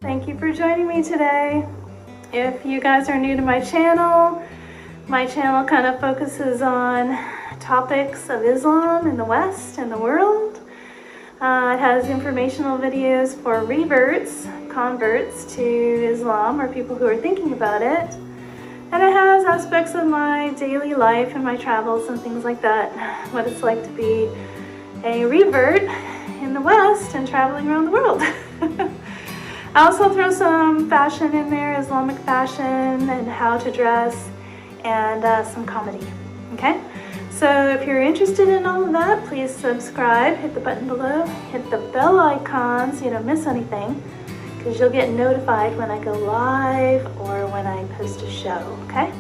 Thank you for joining me today. If you guys are new to my channel kind of focuses on topics of Islam in the West and the world. It has informational videos for reverts, converts to Islam, or people who are thinking about it. And it has aspects of my daily life and my travels and things like that. What it's like to be a revert in the West and traveling around the world. I also throw some fashion in there, Islamic fashion and how to dress, and some comedy, okay? So if you're interested in all of that, please subscribe, hit the button below, hit the bell icon so you don't miss anything, because you'll get notified when I go live or when I post a show, okay?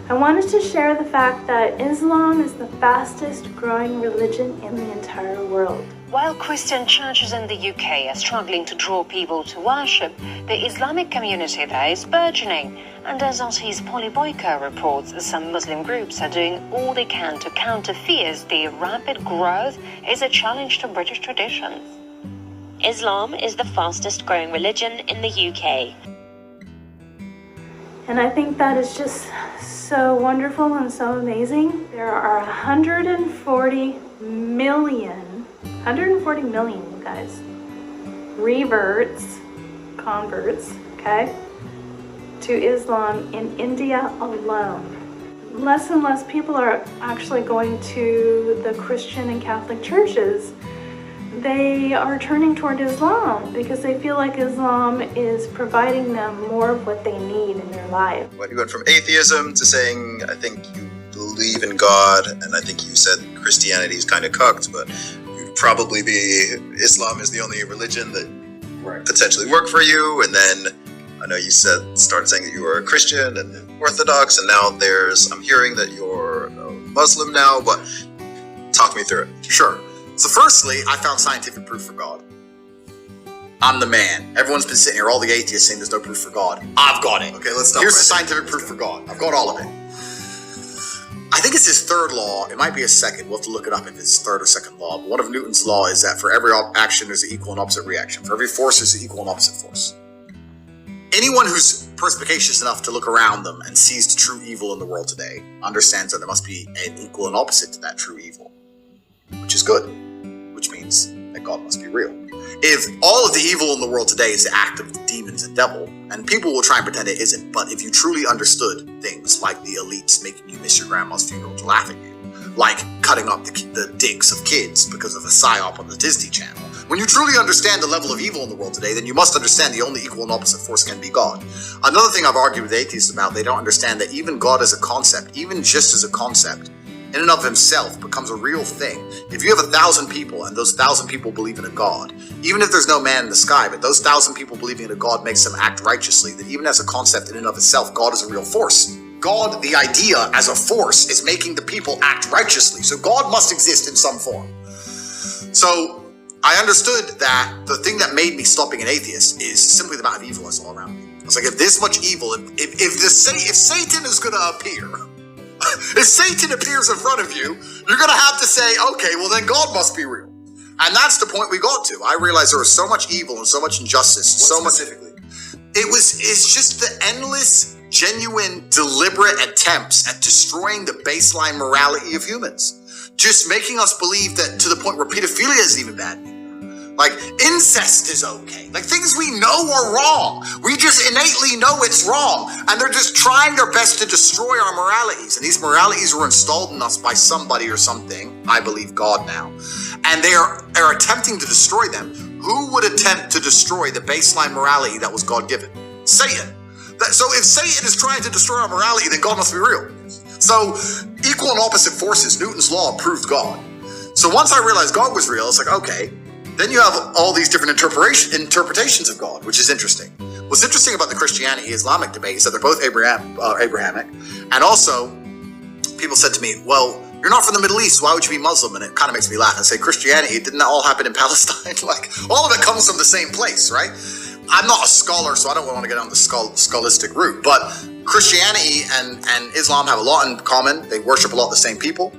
I wanted to share the fact that Islam is the fastest growing religion in the entire world. While Christian churches in the UK are struggling to draw people to worship, the Islamic community there is burgeoning. And as Atheist Boyko reports, some Muslim groups are doing all they can to counter fears the rapid growth is a challenge to British traditions. Islam is the fastest growing religion in the UK. And I think that is just so wonderful and so amazing. There are 140 million, you guys, reverts, converts, okay, to Islam in India alone. Less and less people are actually going to the Christian and Catholic churches. They are turning toward Islam because they feel like Islam is providing them more of what they need in their life. When you went from atheism to saying, I think you believe in God, and I think you said Christianity is kind of cucked, but you'd probably be, Islam is the only religion that potentially work for you, and then I know you started saying that you were a Christian and Orthodox, and now I'm hearing that you're a Muslim now, but talk me through it. Sure. So firstly, I found scientific proof for God. I'm the man. Everyone's been sitting here, all the atheists saying there's no proof for God. I've got it. Okay, let's stop. Here's the scientific proof for God. I've got all of it. I think it's his third law. It might be his second. We'll have to look it up if it's third or second law. But one of Newton's law is that for every action, there's an equal and opposite reaction. For every force, there's an equal and opposite force. Anyone who's perspicacious enough to look around them and sees the true evil in the world today understands that there must be an equal and opposite to that true evil, which is good, which means that God must be real. If all of the evil in the world today is the act of demons and devil, and people will try and pretend it isn't, but if you truly understood things like the elites making you miss your grandma's funeral to laugh at you, like cutting up the dicks of kids because of a psyop on the Disney Channel, when you truly understand the level of evil in the world today, then you must understand the only equal and opposite force can be God. Another thing I've argued with atheists about, they don't understand that even God as a concept, even just as a concept, in and of himself becomes a real thing. If you have 1,000 people and those 1,000 people believe in a God, even if there's no man in the sky, but those 1,000 people believing in a God makes them act righteously, then even as a concept in and of itself, God is a real force. God, the idea as a force, is making the people act righteously. So God must exist in some form. So I understood that the thing that made me stop being an atheist is simply the amount of evil that's all around me. It's like, if this much evil, if Satan is going to appear, if Satan appears in front of you, you're going to have to say, okay, well then God must be real. And that's the point we got to. I realized there was so much evil and so much injustice. What specifically? It's just the endless, genuine, deliberate attempts at destroying the baseline morality of humans. Just making us believe that to the point where pedophilia isn't even bad. Like, incest is okay. Like, things we know are wrong. We just innately know it's wrong. And they're just trying their best to destroy our moralities. And these moralities were installed in us by somebody or something. I believe God now. And they are attempting to destroy them. Who would attempt to destroy the baseline morality that was God-given? Satan. So if Satan is trying to destroy our morality, then God must be real. So, equal and opposite forces, Newton's law proved God. So once I realized God was real, it's like, okay, then you have all these different interpretations of God, which is interesting. What's interesting about the Christianity-Islamic debate is that they're both Abrahamic. And also, people said to me, well, you're not from the Middle East, why would you be Muslim? And it kind of makes me laugh. I say, Christianity, didn't that all happen in Palestine? Like, all of it comes from the same place, right? I'm not a scholar, so I don't want to get on the scholastic route, but Christianity and Islam have a lot in common. They worship a lot of the same people.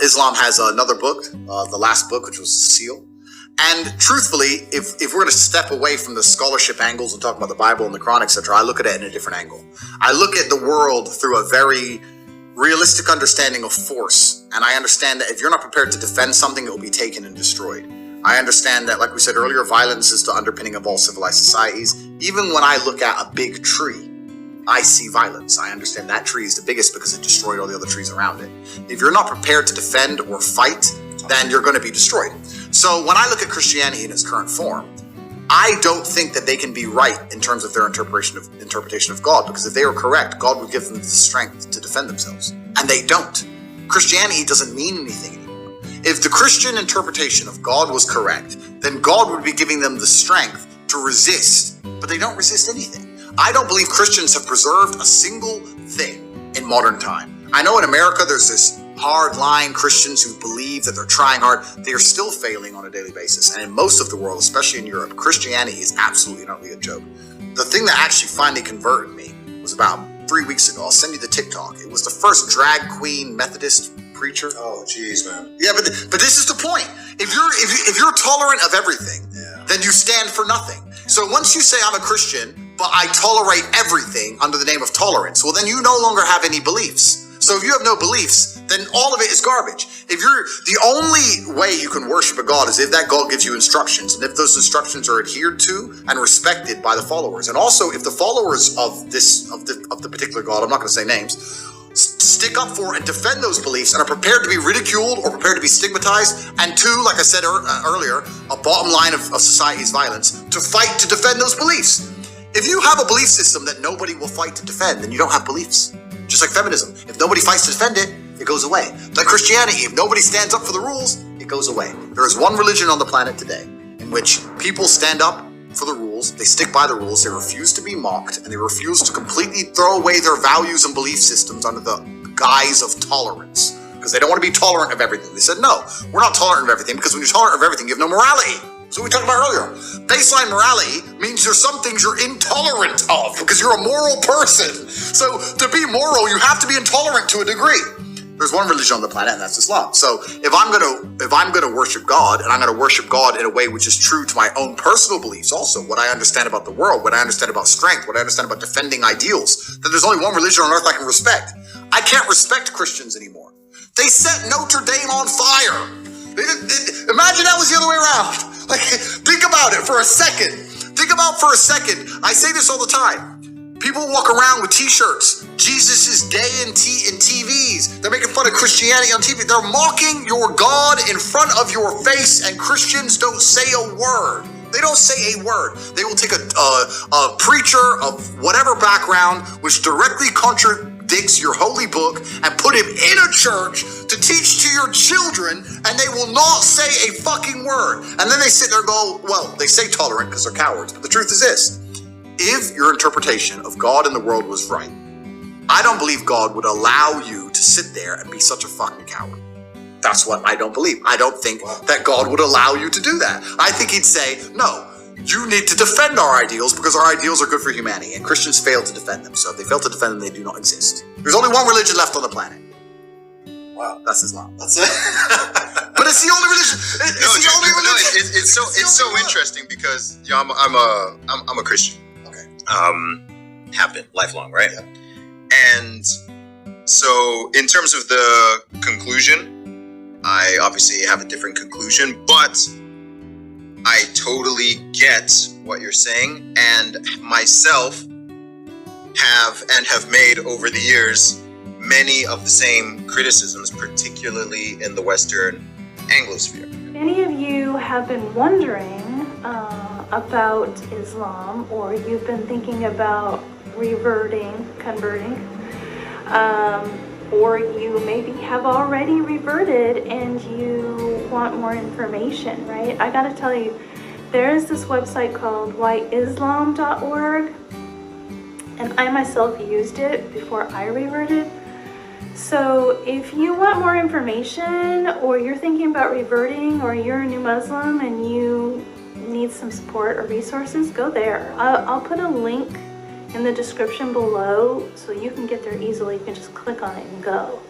Islam has another book, the last book, which was the seal. And truthfully, if we're going to step away from the scholarship angles and talk about the Bible and the Quran, etc., I look at it in a different angle. I look at the world through a very realistic understanding of force. And I understand that if you're not prepared to defend something, it will be taken and destroyed. I understand that, like we said earlier, violence is the underpinning of all civilized societies. Even when I look at a big tree, I see violence. I understand that tree is the biggest because it destroyed all the other trees around it. If you're not prepared to defend or fight, then you're going to be destroyed. So when I look at Christianity in its current form, I don't think that they can be right in terms of their interpretation of God, because if they were correct, God would give them the strength to defend themselves. And they don't. Christianity doesn't mean anything anymore. If the Christian interpretation of God was correct, then God would be giving them the strength to resist, but they don't resist anything. I don't believe Christians have preserved a single thing in modern time. I know in America there's this hard-line Christians who believe that they're trying hard. They are still failing on a daily basis. And in most of the world, especially in Europe, Christianity is absolutely not a joke. The thing that actually finally converted me was about 3 weeks ago. I'll send you the TikTok. It was the first drag queen Methodist preacher. Oh, jeez, man. Yeah, but this is the point. If you're tolerant of everything, then you stand for nothing. So once you say I'm a Christian, but I tolerate everything under the name of tolerance, well, then you no longer have any beliefs. So if you have no beliefs, then all of it is garbage. If you're the only way you can worship a God is if that God gives you instructions, and if those instructions are adhered to and respected by the followers, and also if the followers of the particular God, I'm not going to say names, stick up for and defend those beliefs and are prepared to be ridiculed or prepared to be stigmatized, and two, like I said earlier, a bottom line of society's violence, to fight to defend those beliefs. If you have a belief system that nobody will fight to defend, then you don't have beliefs. Just like feminism. If nobody fights to defend it, it goes away. Like Christianity, if nobody stands up for the rules, it goes away. There is one religion on the planet today in which people stand up for the rules, they stick by the rules, they refuse to be mocked, and they refuse to completely throw away their values and belief systems under the guise of tolerance. Because they don't want to be tolerant of everything. They said, no, we're not tolerant of everything, because when you're tolerant of everything, you have no morality. So we talked about earlier. Baseline morality means there's some things you're intolerant of because you're a moral person. So to be moral, you have to be intolerant to a degree. There's one religion on the planet, and that's Islam. So if I'm gonna worship God, and I'm gonna worship God in a way which is true to my own personal beliefs, also what I understand about the world, what I understand about strength, what I understand about defending ideals, then there's only one religion on earth I can respect. I can't respect Christians anymore. They set Notre Dame on fire. Imagine that was the other way around. Like, think about it for a second. I say this all the time. People walk around with t-shirts. Jesus is gay in TVs. They're making fun of Christianity on TV. They're mocking your God in front of your face, and Christians don't say a word. They don't say a word. They will take a preacher of whatever background which directly contradicts your holy book and put him in a church to teach to your children, and they will not say a fucking word. And then they sit there and go, well, they say tolerant because they're cowards. But the truth is this. If your interpretation of God and the world was right, I don't believe God would allow you to sit there and be such a fucking coward. That's what I don't believe. I don't think that God would allow you to do that. I think he'd say, no, you need to defend our ideals because our ideals are good for humanity, and Christians fail to defend them. So if they fail to defend them, they do not exist. There's only one religion left on the planet. Wow, that's Islam. That's it. But it's the only religion. It's so interesting because I'm a Christian. Okay. Have been lifelong, right? Yeah. And so in terms of the conclusion, I obviously have a different conclusion, but I totally get what you're saying, and myself have made over the years many of the same criticisms, particularly in the Western Anglosphere. Many of you have been wondering about Islam, or you've been thinking about converting, or you maybe have already reverted and you want more information, right? I gotta tell you, there is this website called whyislam.org, and I myself used it before I reverted. So if you want more information, or you're thinking about reverting, or you're a new Muslim and you need some support or resources, go there. I'll put a link in the description below so you can get there easily. You can just click on it and go.